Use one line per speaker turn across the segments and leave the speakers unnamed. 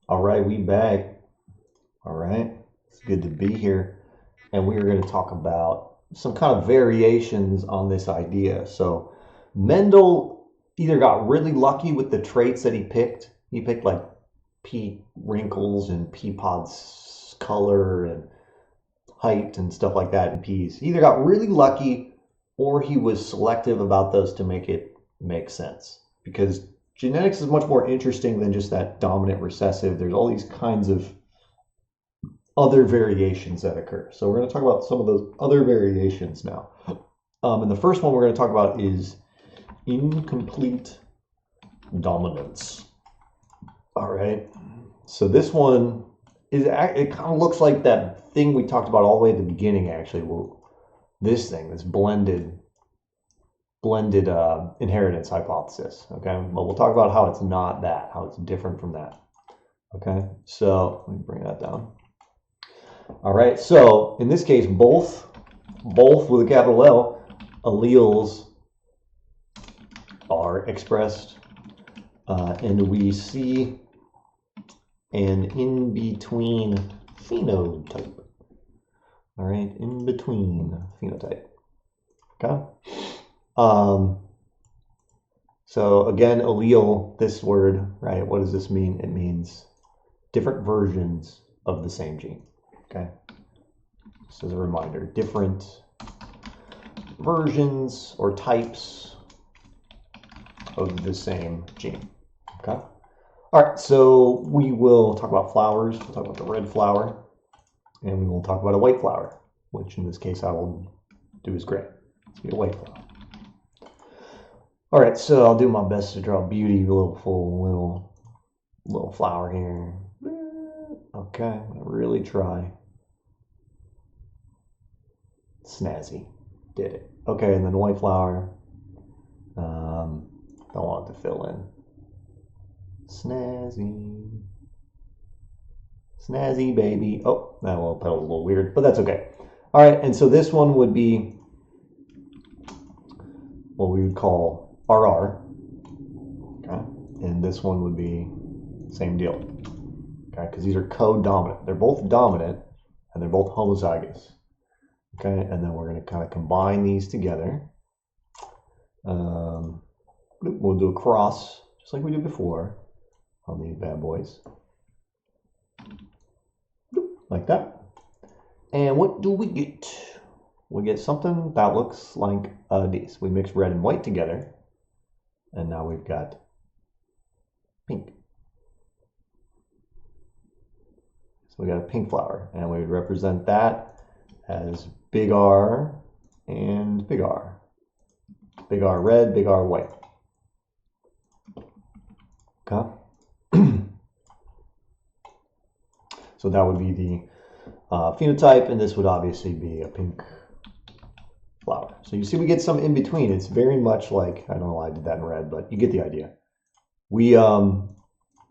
All right, we back. All right, it's good to be here. And we are going to talk about some kind of variations on this idea. So, Mendel either got really lucky with the traits that he picked. He picked like pea wrinkles and pea pods color and height and stuff like that in peas. He either got really lucky or he was selective about those to make it make sense. Because genetics is much more interesting than just that dominant recessive. There's all these kinds of other variations that occur. So we're going to talk about some of those other variations now. And the first one we're going to talk about is incomplete dominance. All right. So this one is, it kind of looks like that thing we talked about all the way at the beginning, actually. Well, this blended inheritance hypothesis. Okay. But we'll talk about how it's not that, how it's different from that. Okay. So let me bring that down. All right, so in this case, both with a capital L, alleles are expressed, and we see an in-between phenotype. All right, in-between phenotype. Okay. So again, allele, this word, right? What does this mean? It means different versions of the same gene. Okay, just as a reminder, different versions or types of the same gene. Okay. All right, so we will talk about flowers. We'll talk about the red flower, and we will talk about a white flower, which in this case I will do is gray. It's be a white flower. All right, so I'll do my best to draw beauty, little flower here. Okay, I'm gonna really try. Snazzy. Did it. Okay, and then white flower. Don't want it to fill in. Snazzy. Snazzy, baby. Oh, that little pedal's a little weird, but that's okay. All right, and so this one would be what we would call RR. Okay, and this one would be same deal. Okay, because these are co-dominant. They're both dominant, and they're both homozygous. Okay, and then we're going to kind of combine these together. We'll do a cross, just like we did before, on these bad boys. Like that. And what do we get? We get something that looks like these. We mix red and white together, and now we've got pink. So we got a pink flower, and we would represent that as big R and big R. Big R red, big R white. Okay. So that would be the phenotype, and this would obviously be a pink flower. So you see we get some in between. It's very much like, I don't know why I did that in red, but you get the idea. We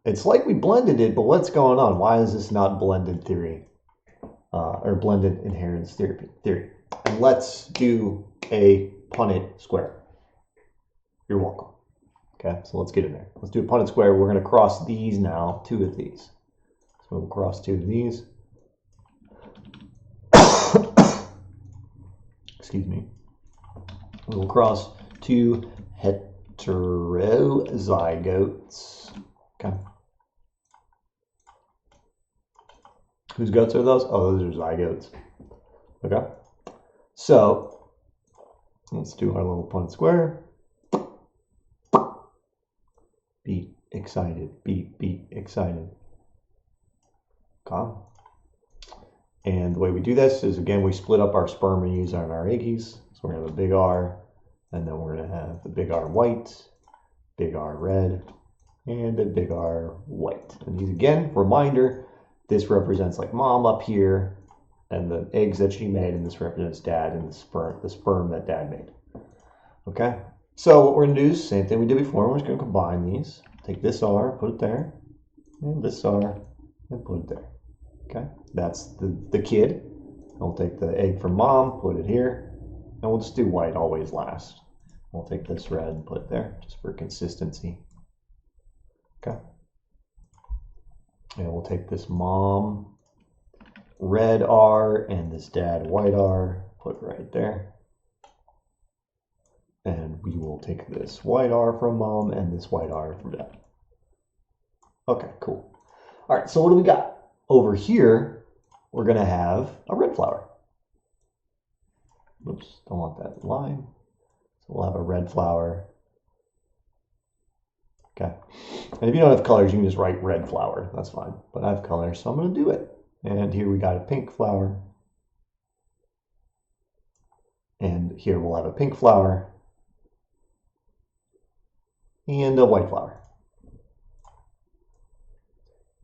it's like we blended it, but what's going on? Why is this not blended theory? Or blended inheritance theory. And let's do a Punnett square. You're welcome. Okay, so let's get in there. Let's do a Punnett square. We're going to cross these now, two of these. So we'll cross two of these. Excuse me. We will cross two heterozygotes. Okay. Whose goats are those? Oh, those are zygotes. Okay. So let's do our little Punnett square. Be excited. Be excited. Okay. And the way we do this is, again, we split up our sperm and use on our eggies. So we're going to have a big R, and then we're going to have the big R white, big R red, and a big R white. And these, again, reminder, this represents like mom up here and the eggs that she made, and this represents dad and the sperm that dad made. Okay, so what we're going to do is the same thing we did before. We're just going to combine these. Take this R, put it there, and this R, and put it there. Okay, that's the kid. We'll take the egg from mom, put it here, and we'll just do white always last. We'll take this red and put it there, just for consistency. Okay. And we'll take this mom red R and this dad white R, put it right there. And we will take this white R from mom and this white R from dad. Okay, cool. All right, so what do we got? Over here, we're going to have a red flower. Oops, don't want that line. So we'll have a red flower. Okay. And if you don't have colors, you can just write red flower. That's fine. But I have colors, so I'm going to do it. And here we got a pink flower. And here we'll have a pink flower. And a white flower.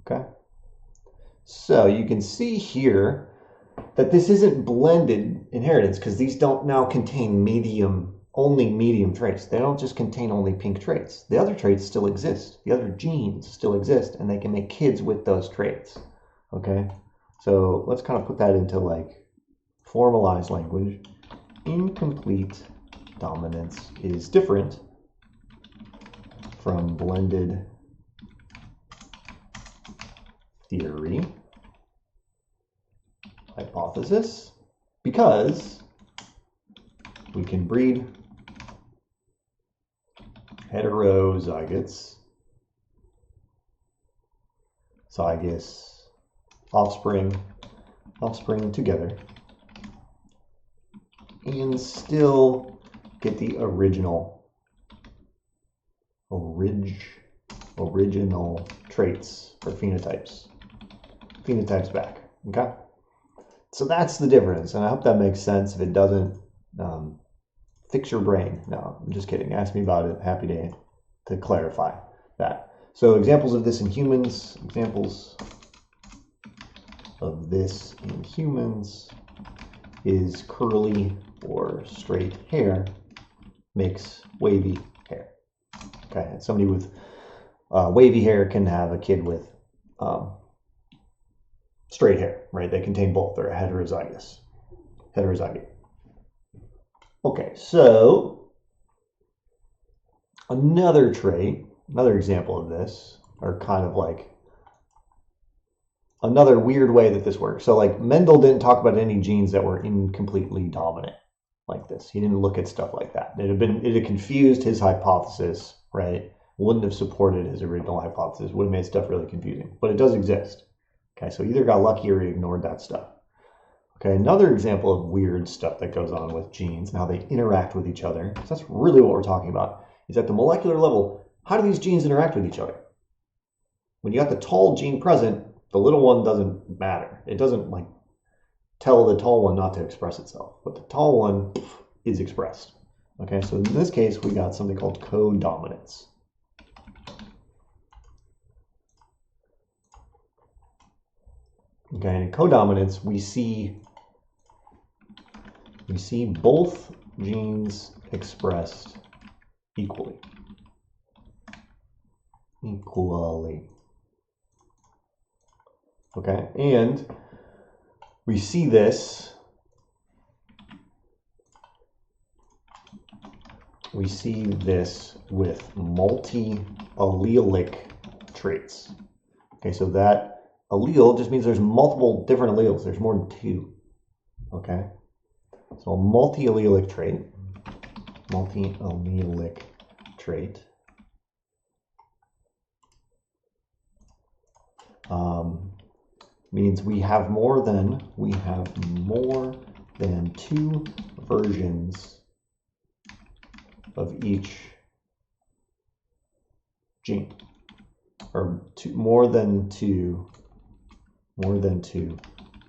Okay. So you can see here that this isn't blended inheritance because these don't now contain only medium traits. They don't just contain only pink traits. The other traits still exist. The other genes still exist, and they can make kids with those traits. Okay, so let's kind of put that into like formalized language. Incomplete dominance is different from blended theory hypothesis because we can breed heterozygotes, zygous offspring together and still get the original traits or phenotypes back. Okay, so that's the difference, and I hope that makes sense. If it doesn't, fix your brain. No, I'm just kidding. Ask me about it. Happy to clarify that. So examples of this in humans. Examples of this in humans is curly or straight hair makes wavy hair. Okay, and somebody with wavy hair can have a kid with straight hair, right? They contain both. They're heterozygote. Okay, so another trait, another example of this, or kind of like another weird way that this works. So like Mendel didn't talk about any genes that were incompletely dominant like this. He didn't look at stuff like that. It had confused his hypothesis, right? Wouldn't have supported his original hypothesis, would have made stuff really confusing, but it does exist. Okay, so either got lucky or he ignored that stuff. Okay, another example of weird stuff that goes on with genes and how they interact with each other, so that's really what we're talking about, is at the molecular level, how do these genes interact with each other? When you got the tall gene present, the little one doesn't matter. It doesn't like tell the tall one not to express itself, but the tall one is expressed. Okay, so in this case, we got something called codominance. Okay, and in codominance, we see both genes expressed equally. Okay, and we see this with multi-allelic traits. Okay, so that allele just means there's multiple different alleles. There's more than two. Okay, so a multi-allelic trait means we have more than two versions of each gene, or more than two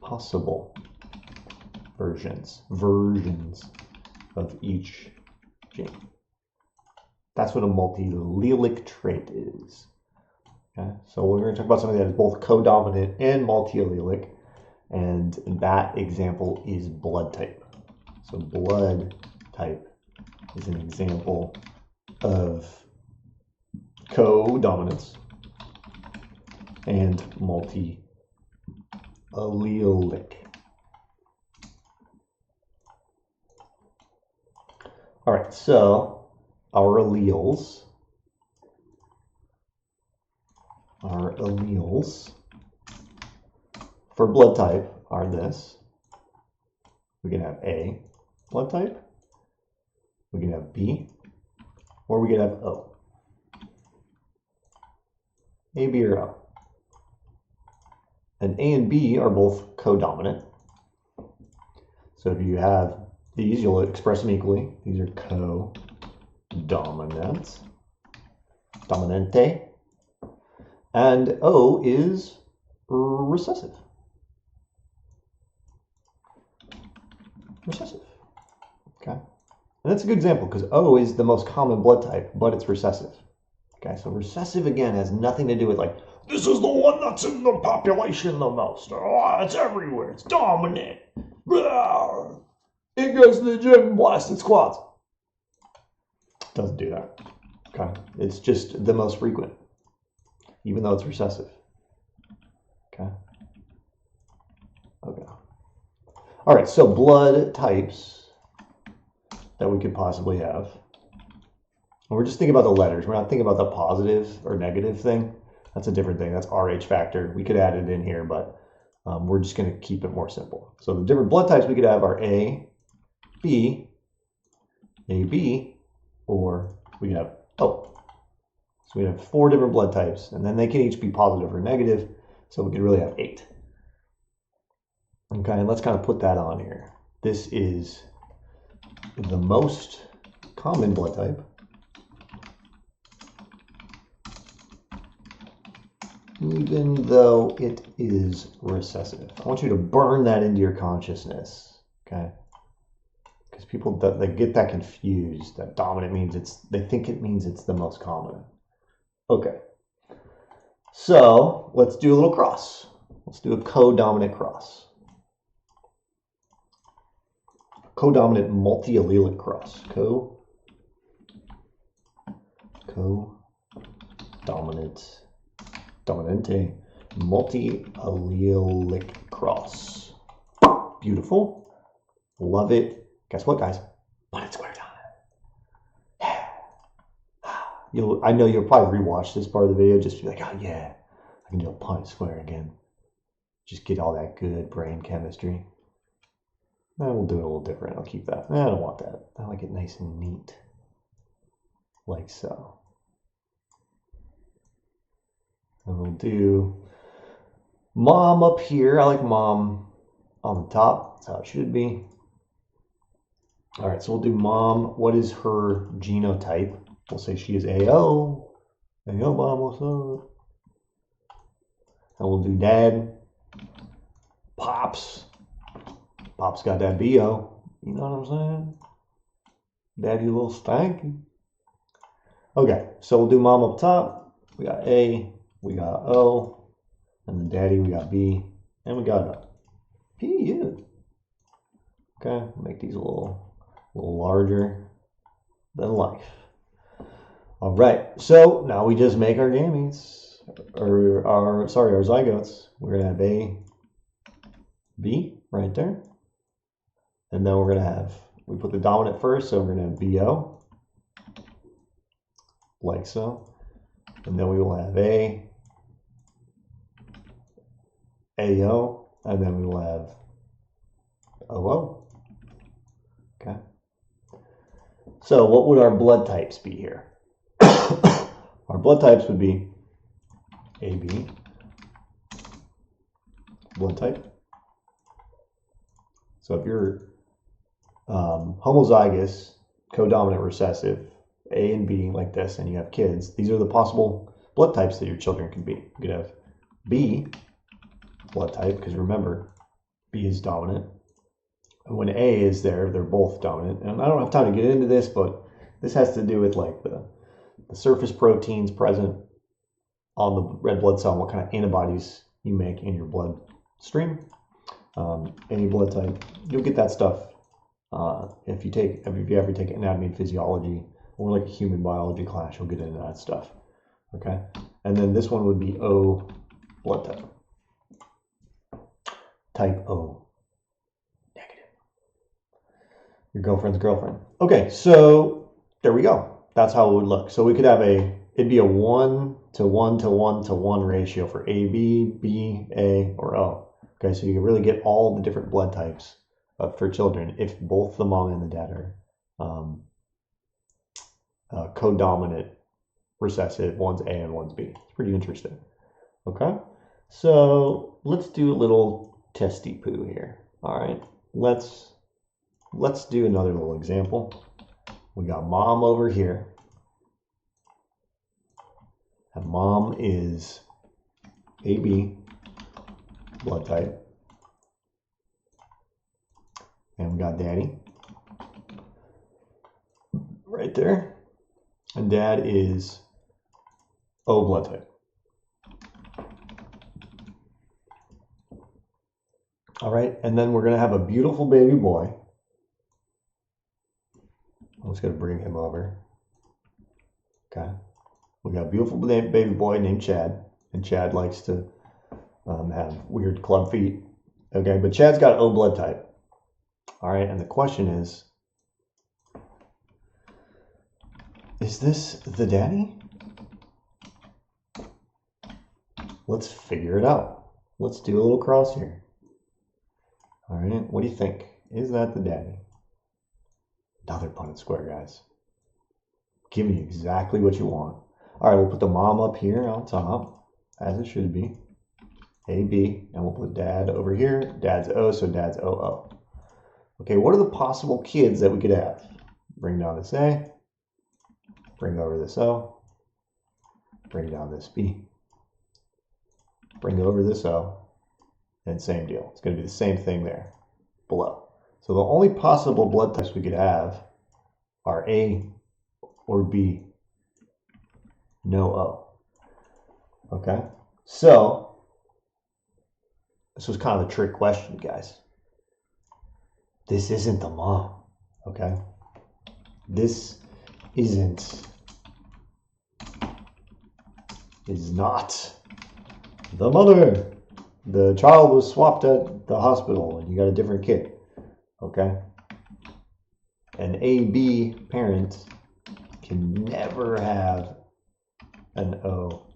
possible versions of each gene. That's what a multi-allelic trait is. Okay, so we're going to talk about something that is both codominant and multi-allelic, and that example is blood type. So blood type is an example of codominance and multi-allelic. All right, so our alleles for blood type are this. We can have A blood type, we can have B, or we can have O. A, B, or O. And A and B are both codominant. So if you have these, you'll express them equally. These are codominant, dominante, and O is recessive. Recessive. Okay. And that's a good example because O is the most common blood type, but it's recessive. Okay, so recessive again has nothing to do with like, this is the one that's in the population the most. Oh, it's everywhere. It's dominant. It goes to the gym and blasted squats. Doesn't do that. Okay, it's just the most frequent, even though it's recessive. Okay. Okay. All right, so blood types that we could possibly have. And we're just thinking about the letters. We're not thinking about the positive or negative thing. That's a different thing. That's RH factor. We could add it in here, but we're just going to keep it more simple. So the different blood types we could have are A, B, AB, or we can have O. So we have 4 different blood types, and then they can each be positive or negative. So we could really have 8. Okay, and let's kind of put that on here. This is the most common blood type. Even though it is recessive. I want you to burn that into your consciousness, okay? Because people, they get that confused. That dominant means they think it means it's the most common. Okay. So let's do a little cross. Let's do a codominant cross. Codominant multi-allelic cross. Codominant. Dominante multi-allelic cross. Beautiful. Love it. Guess what, guys? Punnett square time. I know you'll probably rewatch this part of the video just to be like, oh yeah, I can do a Punnett square again. Just get all that good brain chemistry. We'll do it a little different. I'll keep that. I don't want that. I like it nice and neat. Like so. And we'll do mom up here. I like mom on the top. That's how it should be. All right, so we'll do mom. What is her genotype? We'll say she is AO. AO, mom, what's up? And we'll do dad. Pops. Pops got that BO. You know what I'm saying? Daddy a little stanky. Okay, so we'll do mom up top. We got A. We got O, and then daddy, we got B, and we got PU. Okay, make these a little larger than life. All right, so now we just make our gametes, or our zygotes. We're gonna have A, B right there, and then we're gonna have, we put the dominant first, so we're gonna have BO, like so, and then we will have A, AO, and then we will have OO. Okay. So what would our blood types be here? Our blood types would be AB, blood type. So if you're homozygous, codominant recessive, A and B like this, and you have kids, these are the possible blood types that your children can be. You could have B blood type, because remember, B is dominant. And when A is there, they're both dominant. And I don't have time to get into this, but this has to do with like the surface proteins present on the red blood cell and what kind of antibodies you make in your bloodstream. Any blood type, you'll get that stuff if you ever take anatomy and physiology or like a human biology class, you'll get into that stuff. Okay, and then this one would be O blood type. Type O, negative. Your girlfriend's girlfriend. Okay, so there we go. That's how it would look. So we could have it'd be a 1 to 1 to 1 to 1 ratio for A, B, B, A, or O. Okay, so you can really get all the different blood types for children if both the mom and the dad are codominant recessive. One's A and one's B. It's pretty interesting. Okay, so let's do a little testy poo here. All right, let's do another little example. We got mom over here. And mom is AB blood type. And we got daddy right there. And dad is O blood type. All right, and then we're going to have a beautiful baby boy. I'm just going to bring him over. Okay. We got a beautiful baby boy named Chad, and Chad likes to have weird club feet. Okay, but Chad's got O blood type. All right, and the question is this the daddy? Let's figure it out. Let's do a little cross here. All right, what do you think? Is that the daddy? Another Punnett square, guys. Give me exactly what you want. All right, we'll put the mom up here on top, as it should be. AB, and we'll put dad over here. Dad's O, so dad's OO. Okay, what are the possible kids that we could have? Bring down this A, bring over this O, bring down this B, bring over this O, and same deal. It's going to be the same thing there below. So the only possible blood types we could have are A or B, no O. Okay, so this was kind of a trick question, guys. This isn't the mom, okay? This is not the mother. The child was swapped at the hospital and you got a different kid, okay? An AB parent can never have an O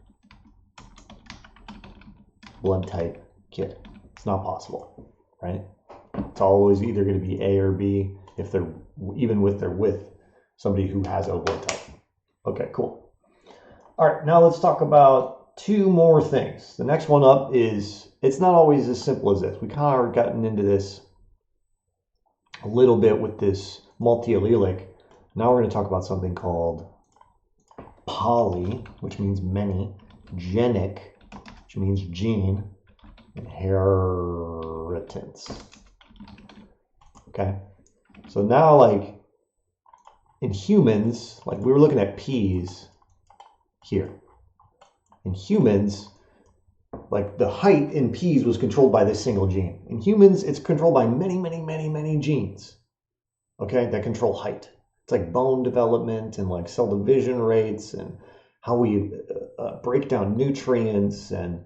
blood type kid. It's not possible, right? It's always either going to be A or B if they're even with somebody who has O blood type. Okay, cool. All right, now let's talk about two more things. The next one up is, it's not always as simple as this. We kind of gotten into this a little bit with this multi-allelic. Now we're going to talk about something called poly, which means many, genic, which means gene, inheritance. Okay, so now like in humans, like we were looking at peas here. In humans, like the height in peas was controlled by this single gene. In humans, it's controlled by many genes, okay, that control height. It's like bone development and like cell division rates and how we break down nutrients and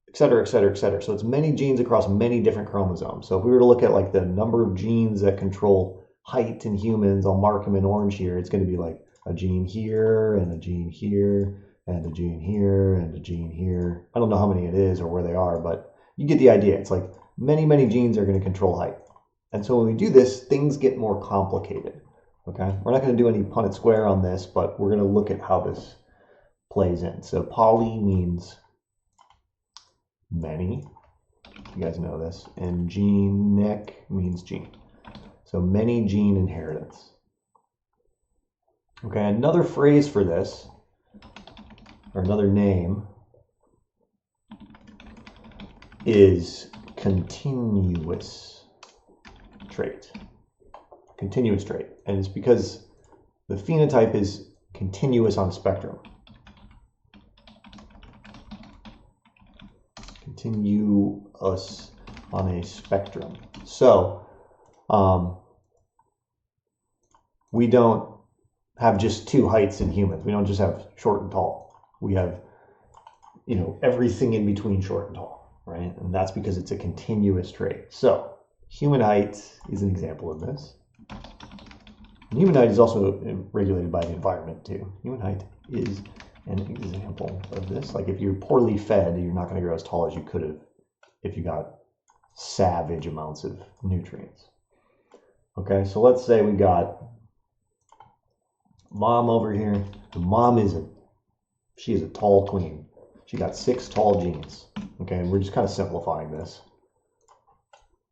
et cetera, et cetera, et cetera. So it's many genes across many different chromosomes. So if we were to look at like the number of genes that control height in humans, I'll mark them in orange here. It's going to be like a gene here and a gene here and a gene here and a gene here. I don't know how many it is or where they are, but you get the idea. It's like many genes are going to control height. And so when we do this, things get more complicated. Okay, we're not going to do any Punnett square on this, but we're going to look at how this plays in. So poly means many, you guys know this, and genic means gene. So many gene inheritance. Okay, another phrase for this, or another name, is continuous trait. Continuous trait. And it's because the phenotype is continuous on a spectrum. Continuous on a spectrum. So we don't have just two heights in humans. We don't just have short and tall. We have, you know, everything in between short and tall, right? And that's because it's a continuous trait. So human height is an example of this. And human height is also regulated by the environment too. Human height is an example of this. Like if you're poorly fed, you're not going to grow as tall as you could have if you got savage amounts of nutrients. Okay, so let's say we got mom over here. The mom she is a tall queen. She got 6 tall genes. Okay, and we're just kind of simplifying this.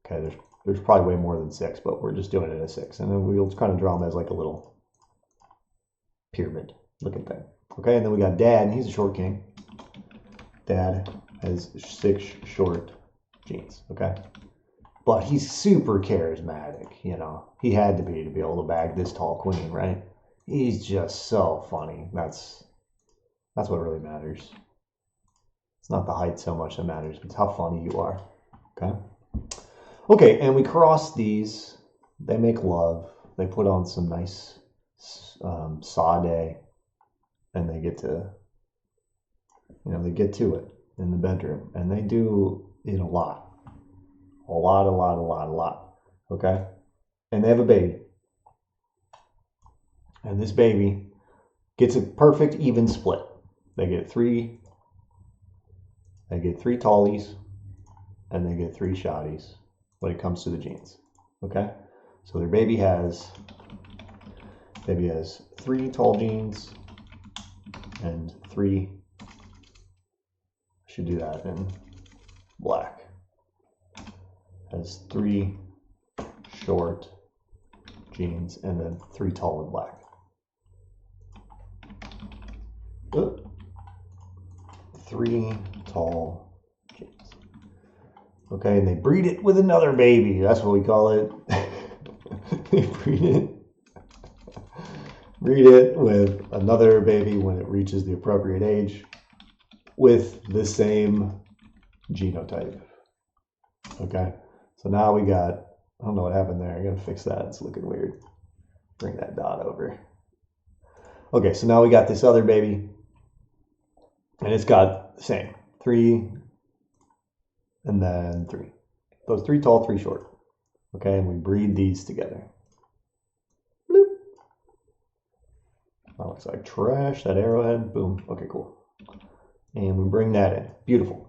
Okay, there's probably way more than 6, but we're just doing it as 6. And then we'll kind of draw them as like a little pyramid looking thing. Okay, and then we got dad, and he's a short king. Dad has 6 short genes. Okay, but he's super charismatic. You know, he had to be able to bag this tall queen, right? He's just so funny. That's what really matters. It's not the height so much that matters, but it's how funny you are. Okay. Okay, and we cross these. They make love. They put on some nice sade, and they get to, they get to it in the bedroom, and they do it a lot. Okay, and they have a baby, and this baby gets a perfect even split. They get 3 tallies, and they get 3 shotties when it comes to the genes. Okay, so their baby has 3 tall genes and 3. I should do that in black. Has 3 short genes and then 3 tall in black. 3 tall genes. Okay, and they breed it with another baby. That's what we call it. They breed it with another baby when it reaches the appropriate age with the same genotype. Okay, so now we got, I don't know what happened there. I gotta fix that. It's looking weird. Bring that dot over. Okay, so now we got this other baby, and it's got the same 3 and then 3. Those 3 tall, 3 short. Okay, and we breed these together. Bloop. That looks like trash, that arrowhead. Boom. Okay, cool. And we bring that in. Beautiful.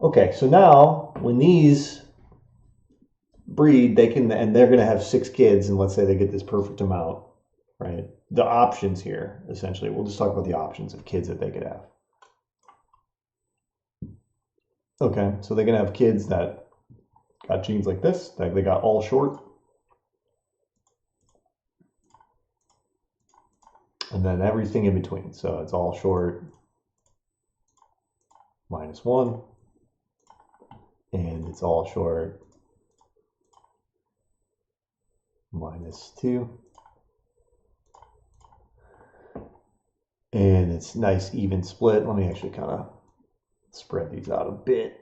Okay, so now when these breed, they're going to have 6 kids, and let's say they get this perfect amount, right? The options here, essentially, we'll just talk about the options of kids that they could have. Okay, so they're going to have kids that got genes like this, like they got all short. And then everything in between. So it's all short, -1, and it's all short, -2. And it's nice even split. Let me actually kind of spread these out a bit.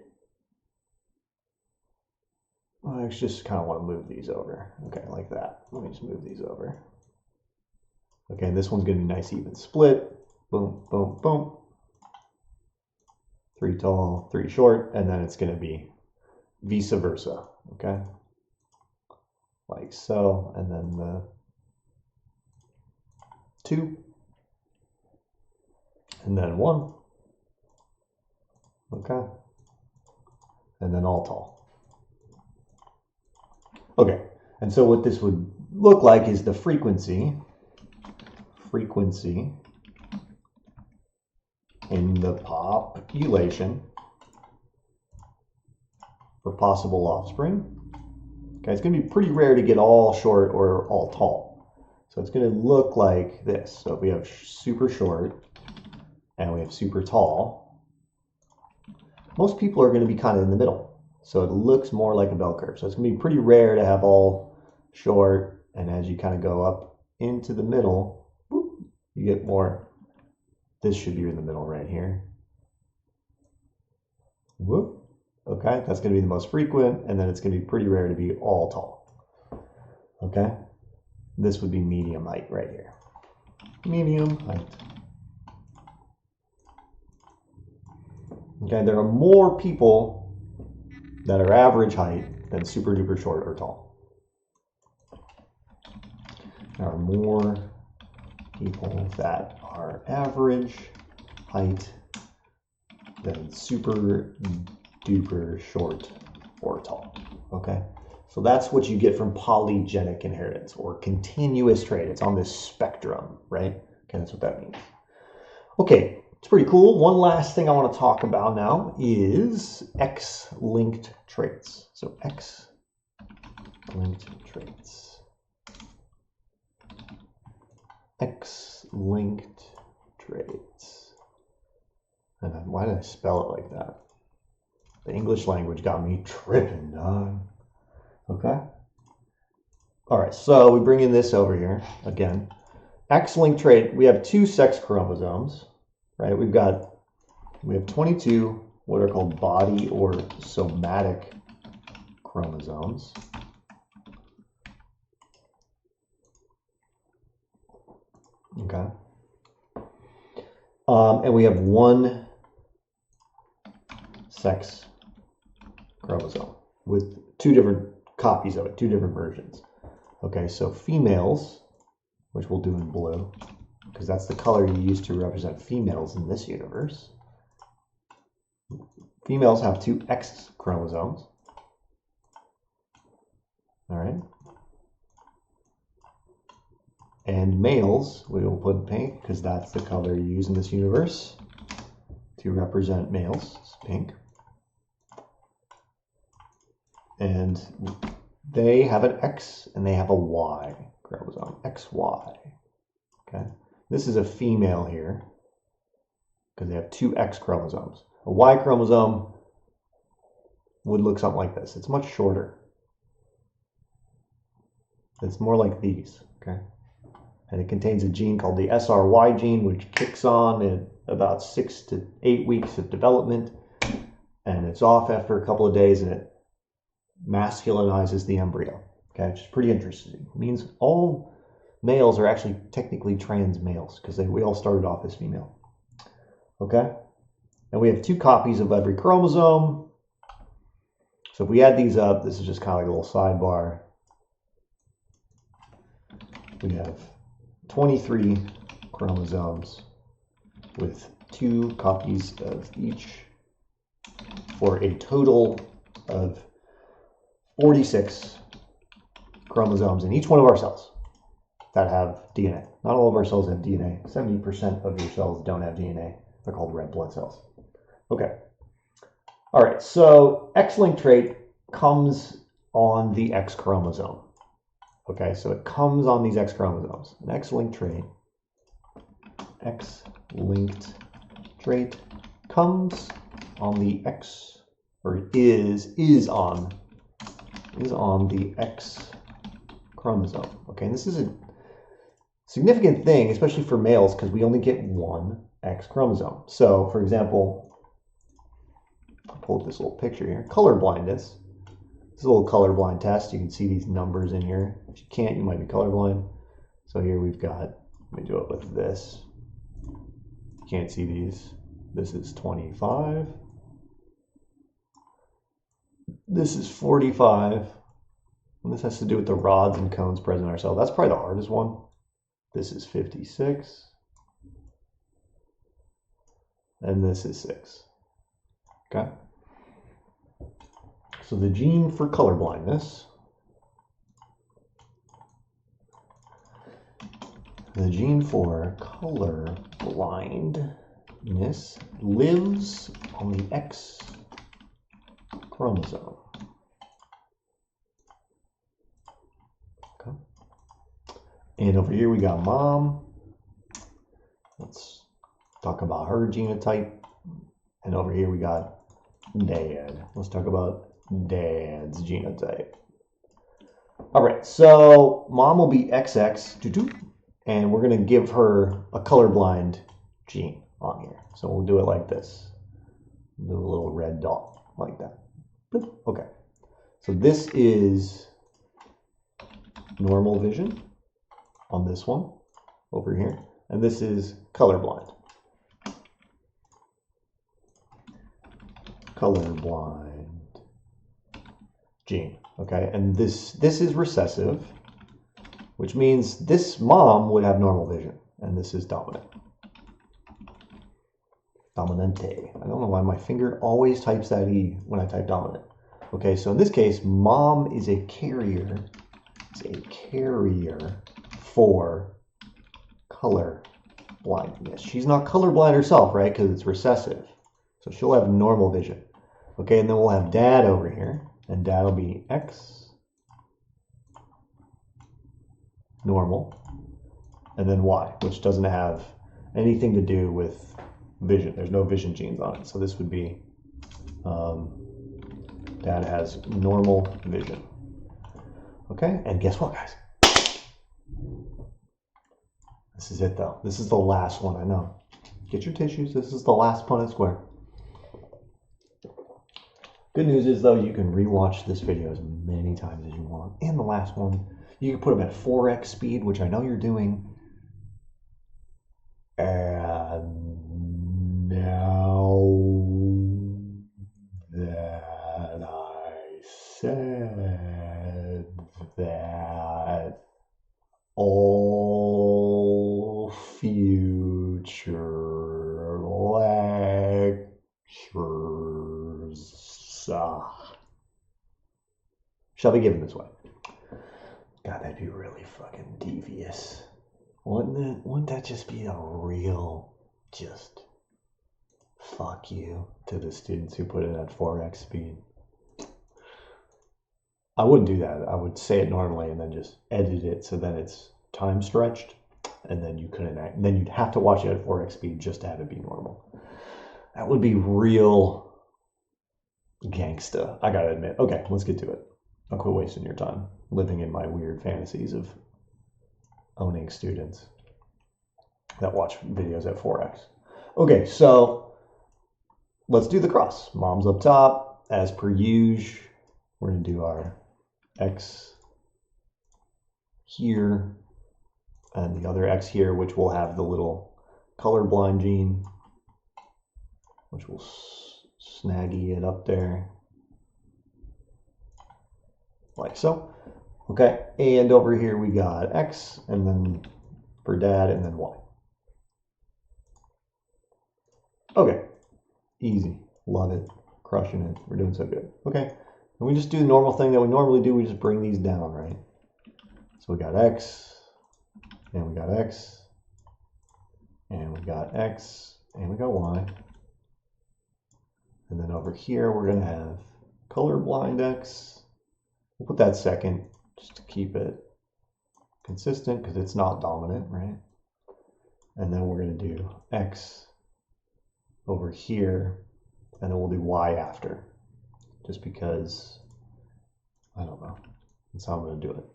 I just kind of want to move these over. Okay, like that. Let me just move these over. Okay, and this one's going to be nice even split. Boom, boom, boom. 3 tall, 3 short, and then it's going to be vice versa. Okay, like so, and then the 2, and then 1. Okay, and then all tall. Okay, and so what this would look like is the frequency in the population for possible offspring. Okay, it's going to be pretty rare to get all short or all tall. So it's going to look like this. So if we have super short and we have super tall, most people are going to be kind of in the middle. So it looks more like a bell curve. So it's going to be pretty rare to have all short, and as you kind of go up into the middle, whoop, you get more. This should be in the middle right here. Whoop. Okay, that's going to be the most frequent, and then it's going to be pretty rare to be all tall. Okay, this would be medium height right here. Medium height. Okay, there are more people that are average height than super duper short or tall. There are more people that are average height than super duper short orbital. Okay, so that's what you get from polygenic inheritance or continuous trait. It's on this spectrum, right? Okay, that's what that means. Okay, it's pretty cool. One last thing I want to talk about now is X-linked traits. So X-linked traits. X-linked traits. And why did I spell it like that? The English language got me tripping, dog. Okay. All right, so we bring in this over here again. X-linked trait, we have 2 sex chromosomes, right? We have 22 what are called body or somatic chromosomes. Okay. And we have 1 sex chromosome with 2 different copies of it, 2 different versions. Okay, so females, which we'll do in blue, because that's the color you use to represent females in this universe. Females have 2 X chromosomes. All right. And males, we will put in pink, because that's the color you use in this universe to represent males. It's pink. And they have an X and they have a Y chromosome, XY. Okay, this is a female here because they have 2 X chromosomes. A Y chromosome would look something like this. It's much shorter. It's more like these. Okay, and it contains a gene called the SRY gene, which kicks on in about 6 to 8 weeks of development, and it's off after a couple of days, and it masculinizes the embryo. Okay, which is pretty interesting. It means all males are actually technically trans males because we all started off as female. Okay, and we have 2 copies of every chromosome. So if we add these up, this is just kind of like a little sidebar. We have 23 chromosomes with 2 copies of each for a total of 46 chromosomes in each one of our cells that have DNA. Not all of our cells have DNA. 70% of your cells don't have DNA. They're called red blood cells. Okay. All right, so X-linked trait comes on the X chromosome. Okay, so it comes on these X chromosomes. An X-linked trait, X-linked trait comes on the X, or is on the X chromosome. Okay, and this is a significant thing, especially for males, because we only get 1 X chromosome. So, for example, I'll pull up this little picture here. Color blindness. This is a little colorblind test. You can see these numbers in here. If you can't, you might be colorblind. So here we've got, let me do it with this. You can't see these. This is 25. This is 45. And this has to do with the rods and cones present in our cell. That's probably the hardest one. This is 56. And this is 6. Okay. So the gene for color blindness, lives on the X chromosome. Okay. And over here we got mom. Let's talk about her genotype. And over here we got dad. Let's talk about dad's genotype. All right, so mom will be XX, and we're going to give her a colorblind gene on here. So we'll do it like this. Do a little red dot like that. Okay, so this is normal vision on this one over here, and this is colorblind. Colorblind gene. Okay, and this is recessive, which means this mom would have normal vision, and this is dominant. Dominante. I don't know why my finger always types that E when I type dominant. Okay, so in this case, mom is a carrier. It's a carrier for color blindness. She's not colorblind herself, right? Because it's recessive. So she'll have normal vision. Okay, and then we'll have dad over here. And dad will be X, normal, and then Y, which doesn't have anything to do with vision. There's no vision genes on it. So this would be dad has normal vision. Okay, and guess what, guys? This is it, though. This is the last one, I know. Get your tissues. This is the last Punnett square. Good news is, though, you can rewatch this video as many times as you want. And the last one, you can put them at 4x speed, which I know you're doing. And now that I said that, all future lectures shall be given this way. God, that'd be really fucking devious. Wouldn't that just be a real just fuck you to the students who put it at 4x speed? I wouldn't do that. I would say it normally and then just edit it so then it's time stretched, and then you couldn't act. And then you'd have to watch it at 4x speed just to have it be normal. That would be real gangsta, I gotta admit. Okay, let's get to it. I'll quit wasting your time living in my weird fantasies of owning students that watch videos at 4x. Okay, so let's do the cross. Mom's up top, as per usual. We're gonna do our X here and the other X here, which will have the little colorblind gene, which will snaggy it up there like so. Okay, and over here we got X, and then for dad, and then Y. Okay, easy, love it, crushing it, we're doing so good. Okay, and we just do the normal thing that we normally do, we just bring these down, right? So we got X, and we got X, and we got X, and we got Y. And then over here we're gonna have colorblind X. We'll put that second just to keep it consistent because it's not dominant, right? And then we're going to do X over here, and then we'll do Y after, just because, I don't know, that's how I'm going to do it.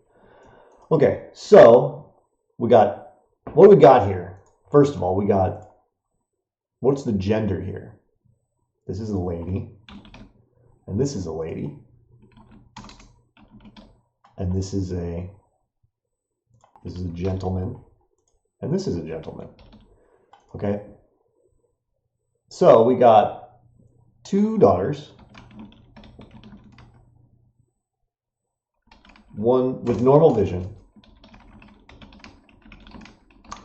Okay, so we got, what do we got here? First of all, we got, what's the gender here? This is a lady, and this is a lady. And this is a gentleman, and this is a gentleman. Okay, so we got two daughters, one with normal vision,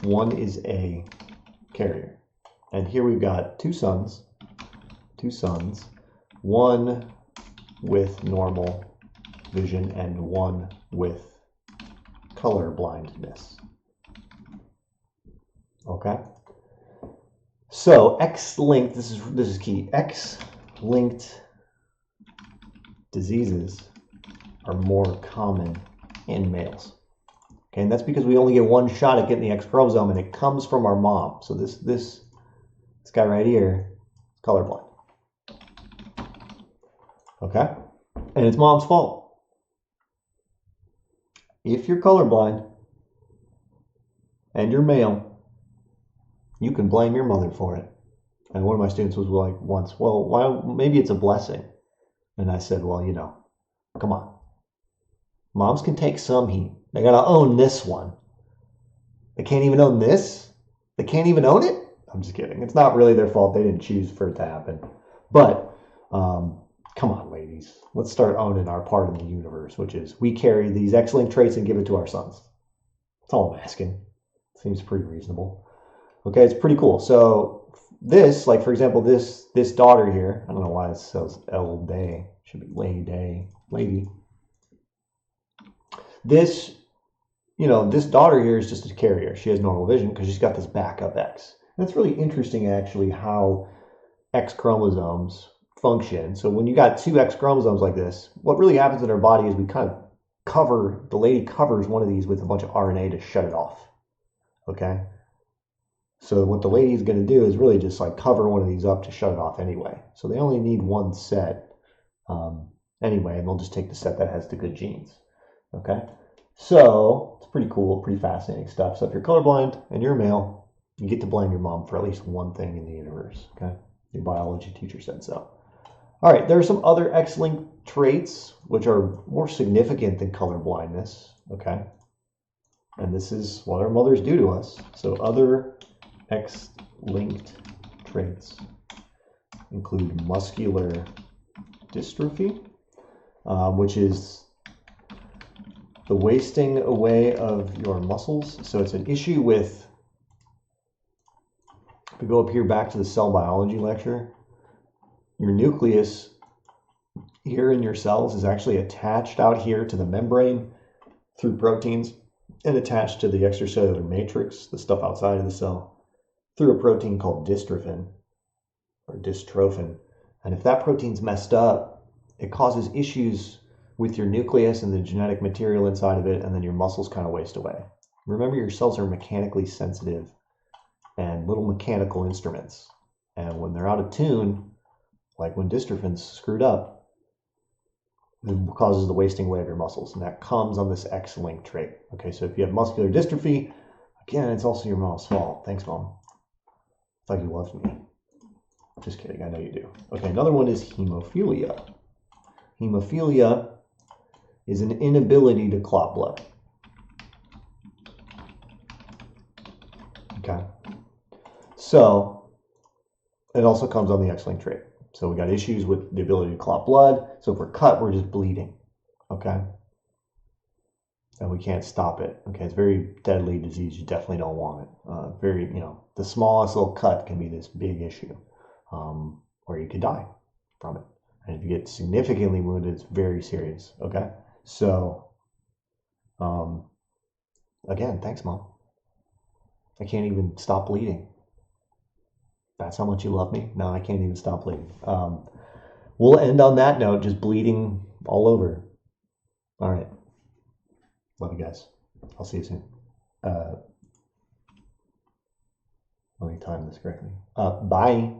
one is a carrier, and here we've got two sons, one with normal vision and one with color blindness. Okay, so X-linked, this is key, X-linked diseases are more common in males. Okay, and that's because we only get one shot at getting the X chromosome, and it comes from our mom. So this guy right here is colorblind. Okay, and it's mom's fault. If you're colorblind and you're male, you can blame your mother for it. And one of my students was like once, well, why? Maybe it's a blessing. And I said, well, you know, come on. Moms can take some heat. They gotta own this one. They can't even own this? They can't even own it? I'm just kidding. It's not really their fault. They didn't choose for it to happen. But come on, ladies. Let's start owning our part in the universe, which is we carry these X-linked traits and give it to our sons. That's all I'm asking. Seems pretty reasonable. Okay, it's pretty cool. So this, like for example, this daughter here, I don't know why it says L day. Should be lady. This, this daughter here is just a carrier. She has normal vision because she's got this backup X. And it's really interesting, actually, how X chromosomes function. So when you got two X chromosomes like this, what really happens in our body is we kind of the lady covers one of these with a bunch of RNA to shut it off. Okay? So what the lady's going to do is really just like cover one of these up to shut it off anyway. So they only need one set anyway, and they'll just take the set that has the good genes. Okay? So it's pretty cool, pretty fascinating stuff. So if you're colorblind and you're a male, you get to blame your mom for at least one thing in the universe. Okay? Your biology teacher said so. All right, there are some other X-linked traits which are more significant than color blindness. Okay? And this is what our mothers do to us. So other X-linked traits include muscular dystrophy, which is the wasting away of your muscles. So it's an issue with, if we go up here back to the cell biology lecture, your nucleus here in your cells is actually attached out here to the membrane through proteins and attached to the extracellular matrix, the stuff outside of the cell, through a protein called dystrophin or dystrophin. And if that protein's messed up, it causes issues with your nucleus and the genetic material inside of it, and then your muscles kind of waste away. Remember, your cells are mechanically sensitive and little mechanical instruments. And when they're out of tune, like when dystrophin's screwed up, it causes the wasting away of your muscles. And that comes on this X-linked trait. Okay, so if you have muscular dystrophy, again, it's also your mom's fault. Thanks, Mom. I thought you loved me. Just kidding, I know you do. Okay, another one is hemophilia. Hemophilia is an inability to clot blood. Okay. So it also comes on the X-linked trait. So we got issues with the ability to clot blood. So if we're cut, we're just bleeding. Okay. And we can't stop it. Okay. It's a very deadly disease. You definitely don't want it. The smallest little cut can be this big issue, or you could die from it. And if you get significantly wounded, it's very serious. Okay. So, again, thanks, Mom. I can't even stop bleeding. That's how much you love me? No, I can't even stop bleeding. We'll end on that note, just bleeding all over. All right. Love you guys. I'll see you soon. Let me time this correctly. Bye.